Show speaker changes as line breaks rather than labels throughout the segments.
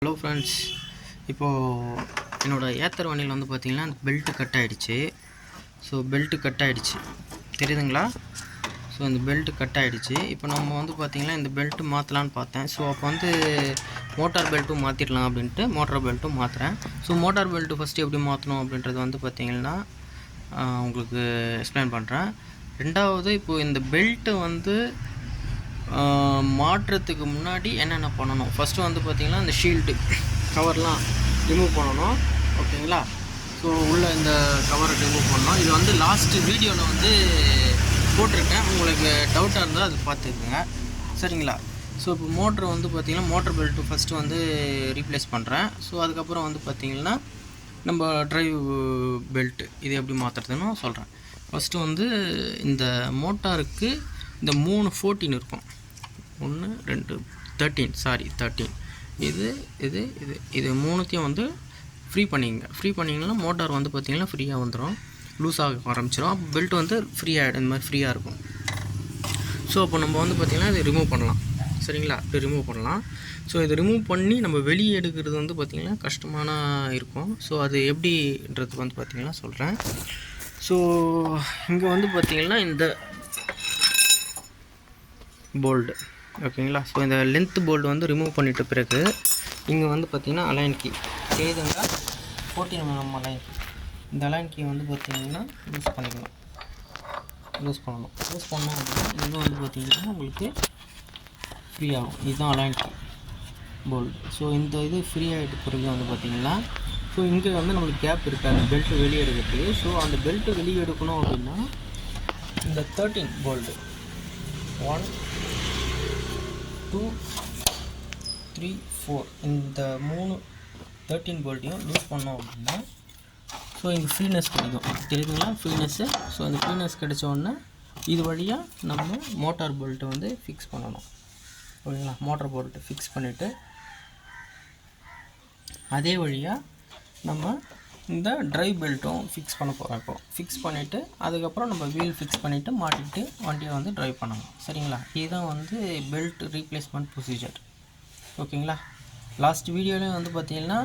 Hello friends, இப்போது என்னோடய ஏத்தர் வண்டியில் வந்து பார்த்திங்கன்னா அந்த பெல்ட்டு கட் ஆகிடுச்சு. ஸோ பெல்ட்டு கட் ஆகிடுச்சு, தெரியுதுங்களா? ஸோ இந்த பெல்ட்டு கட் ஆகிடுச்சு. இப்போ நம்ம வந்து பார்த்திங்கன்னா இந்த பெல்ட்டு மாற்றலான்னு பார்த்தேன். ஸோ அப்போ வந்து மோட்டார் பெல்ட்டும் மாற்றிடலாம் அப்படின்ட்டு மோட்டார் பெல்ட்டும் மாற்றுறேன். ஸோ மோட்டார் பெல்ட்டு ஃபஸ்ட்டு எப்படி மாற்றணும் அப்படின்றது வந்து பார்த்திங்கன்னா உங்களுக்கு எக்ஸ்பிளைன் பண்ணுறேன். ரெண்டாவது, இப்போது இந்த பெல்ட்டு வந்து மாற்றுறதுக்கு முன்னாடி என்னென்ன பண்ணணும், ஃபஸ்ட்டு வந்து பார்த்திங்கன்னா இந்த ஷீல்டு கவர்லாம் ரிமூவ் பண்ணணும். ஓகேங்களா? ஸோ உள்ளே இந்த கவரை ரிமூவ் பண்ணணும். இது வந்து லாஸ்ட்டு வீடியோவில் வந்து போட்டிருக்கேன், உங்களுக்கு டவுட்டாக இருந்தால் அது பார்த்துக்குங்க. சரிங்களா? ஸோ இப்போ மோட்ரு வந்து பார்த்திங்கன்னா மோட்டர் பெல்ட்டு ஃபஸ்ட்டு வந்து ரீப்ளேஸ் பண்ணுறேன். ஸோ அதுக்கப்புறம் வந்து பார்த்திங்கன்னா நம்ம ட்ரைவ் பெல்ட்டு இது எப்படி மாற்றுறதுன்னு சொல்கிறேன். ஃபஸ்ட்டு வந்து இந்த மோட்டாருக்கு இந்த 3 14 இருக்கும். 1 2 13 இது இது இது இது மூணுத்தையும் வந்து ஃப்ரீ பண்ணிங்கன்னா மோட்டார் வந்து பார்த்திங்கன்னா ஃப்ரீயாக வந்துடும், லூஸ் ஆக ஆரம்பிச்சிடும். அப்போ பெல்ட் வந்து ஃப்ரீ ஆகிடும், இந்த மாதிரி ஃப்ரீயாக இருக்கும். ஸோ அப்போ நம்ம வந்து பார்த்திங்கன்னா இதை ரிமூவ் பண்ணலாம். சரிங்களா? இப்படி ரிமூவ் பண்ணலாம். ஸோ இதை ரிமூவ் பண்ணி நம்ம வெளியே எடுக்கிறது வந்து பார்த்திங்கன்னா கஷ்டமான இருக்கும். ஸோ அது எப்படின்றது வந்து பார்த்திங்கன்னா சொல்கிறேன். ஸோ இங்கே வந்து பார்த்திங்கன்னா இந்த போல்டு, ஓகேங்களா? ஸோ இந்த லென்த் போல்டு வந்து ரிமூவ் பண்ணிட்ட பிறகு இங்கே வந்து பார்த்திங்கன்னா அலைன் கீ தெரியுதுங்களா? 14 mm அலைன் கீ. இந்த அலைன் கீ வந்து பார்த்திங்கன்னா யூஸ் பண்ணணும் அப்படின்னா இது வந்து பார்த்திங்கன்னா உங்களுக்கு ஃப்ரீ ஆகும். இதுதான் அலைன் கீ போல்டு. ஸோ இந்த இது ஃப்ரீ ஆகிட்டு பிறகு வந்து பார்த்திங்கன்னா ஸோ இங்கே வந்து நம்மளுக்கு கேப் இருக்காது பெல்ட்டு வெளியே எடுக்கிறதுக்கு. ஸோ அந்த பெல்ட்டு வெளியே எடுக்கணும் அப்படின்னா இந்த 13 போல்டு 1 2 3 4 இந்த 13 போல்ட்டையும் லூஸ் பண்ணோம் அப்படின்னா ஸோ இங்கே ஃப்ரீனஸ் கிடைக்கும், தெரியுதுங்களா? ஃப்ரீனஸ்ஸு. ஸோ அந்த ஃப்ரீனஸ் கிடைச்ச உடனே இது வழியாக நம்ம மோட்டார் போல்ட்டை வந்து ஃபிக்ஸ் பண்ணணும். ஓகேங்களா? மோட்டார் போல்ட்டை ஃபிக்ஸ் பண்ணிவிட்டு அதே வழியாக நம்ம இந்த ட்ரைவ் பெல்ட்டும் ஃபிக்ஸ் பண்ண போகிறோம். இப்போ ஃபிக்ஸ் பண்ணிவிட்டு அதுக்கப்புறம் நம்ம வீல் ஃபிக்ஸ் பண்ணிவிட்டு மாட்டிட்டு வண்டியை வந்து ட்ரைவ் பண்ணணும். சரிங்களா? இதுதான் வந்து பெல்ட் ரீப்ளேஸ்மெண்ட் ப்ரொசீஜர். ஓகேங்களா? லாஸ்ட் வீடியோலேயும் வந்து பார்த்திங்கன்னா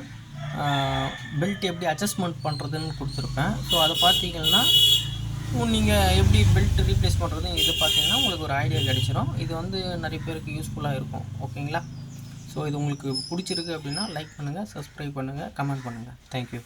பெல்ட் எப்படி அட்ஜஸ்ட்மெண்ட் பண்ணுறதுன்னு கொடுத்துருப்பேன். ஸோ அதை பார்த்தீங்கன்னா நீங்கள் எப்படி பெல்ட் ரீப்ளேஸ் பண்ணுறது இது பார்த்தீங்கன்னா உங்களுக்கு ஒரு ஐடியா கிடைச்சிடும். இது வந்து நிறைய பேருக்கு யூஸ்ஃபுல்லாக இருக்கும். ஓகேங்களா? ஸோ இது உங்களுக்கு பிடிச்சிருக்கு அப்படின்னா லைக் பண்ணுங்கள், சப்ஸ்கிரைப் பண்ணுங்கள், கமெண்ட் பண்ணுங்கள். தேங்க்யூ.